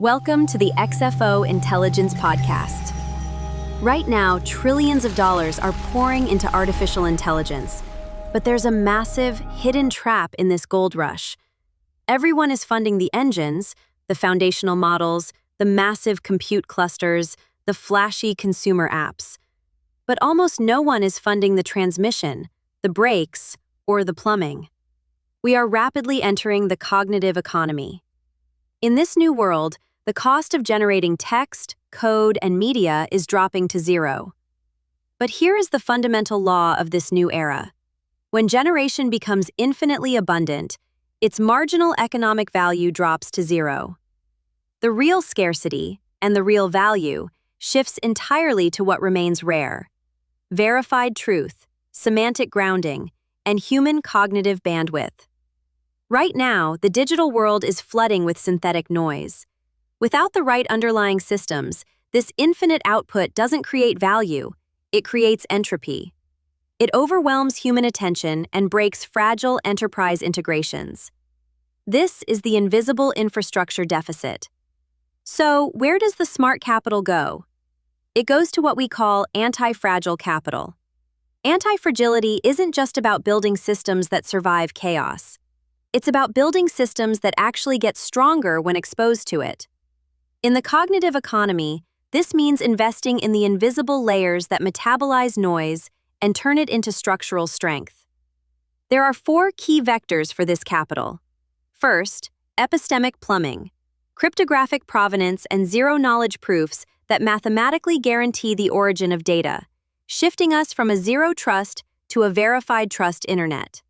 Welcome to the XFO Intelligence Podcast. Right now, trillions of dollars are pouring into artificial intelligence, but there's a massive, hidden trap in this gold rush. Everyone is funding the engines, the foundational models, the massive compute clusters, the flashy consumer apps. But almost no one is funding the transmission, the brakes, or the plumbing. We are rapidly entering the cognitive economy. In this new world, the cost of generating text, code, and media is dropping to zero. But here is the fundamental law of this new era. When generation becomes infinitely abundant, its marginal economic value drops to zero. The real scarcity, and the real value, shifts entirely to what remains rare: verified truth, semantic grounding, and human cognitive bandwidth. Right now, the digital world is flooding with synthetic noise. Without the right underlying systems, this infinite output doesn't create value, it creates entropy. It overwhelms human attention and breaks fragile enterprise integrations. This is the invisible infrastructure deficit. So, where does the smart capital go? It goes to what we call antifragile capital. Antifragility isn't just about building systems that survive chaos. It's about building systems that actually get stronger when exposed to it. In the cognitive economy, this means investing in the invisible layers that metabolize noise and turn it into structural strength. There are 4 key vectors for this capital. First, epistemic plumbing, cryptographic provenance and zero-knowledge proofs that mathematically guarantee the origin of data, shifting us from a zero-trust to a verified trust internet.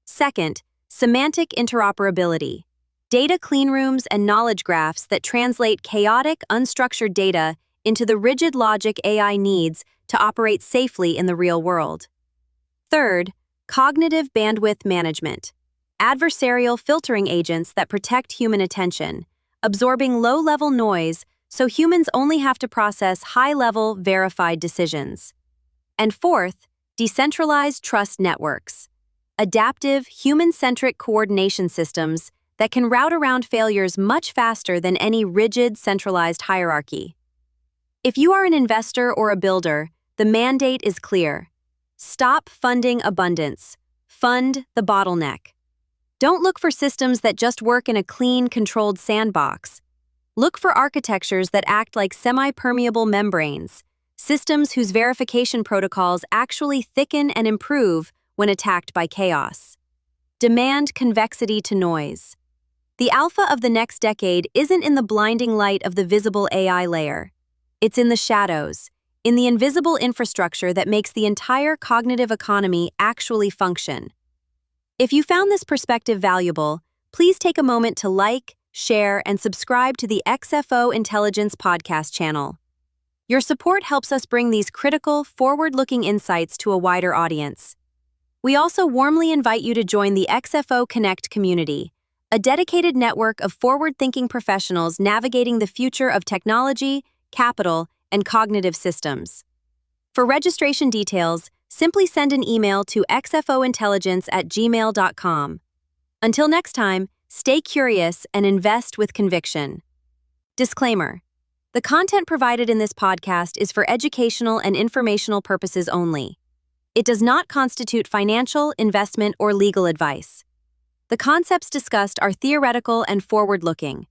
Second, semantic interoperability, data cleanrooms and knowledge graphs that translate chaotic, unstructured data into the rigid logic AI needs to operate safely in the real world. Third, cognitive bandwidth management, adversarial filtering agents that protect human attention, absorbing low-level noise so humans only have to process high-level, verified decisions. And fourth, decentralized trust networks, adaptive, human-centric coordination systems that can route around failures much faster than any rigid, centralized hierarchy. If you are an investor or a builder, the mandate is clear. Stop funding abundance. Fund the bottleneck. Don't look for systems that just work in a clean, controlled sandbox. Look for architectures that act like semi-permeable membranes, systems whose verification protocols actually thicken and improve when attacked by chaos. Demand convexity to noise. The alpha of the next decade isn't in the blinding light of the visible AI layer. It's in the shadows, in the invisible infrastructure that makes the entire cognitive economy actually function. If you found this perspective valuable, please take a moment to like, share, and subscribe to the XFO Intelligence Podcast channel. Your support helps us bring these critical, forward-looking insights to a wider audience. We also warmly invite you to join the XFO-Connect community, a dedicated network of forward-thinking professionals navigating the future of technology, capital, and cognitive systems. For registration details, simply send an email to xfointelligence@gmail.com. Until next time, stay curious and invest with conviction. Disclaimer: the content provided in this podcast is for educational and informational purposes only. It does not constitute financial, investment, or legal advice. The concepts discussed are theoretical and forward-looking.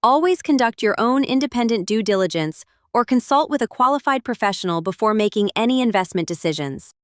Always conduct your own independent due diligence or consult with a qualified professional before making any investment decisions.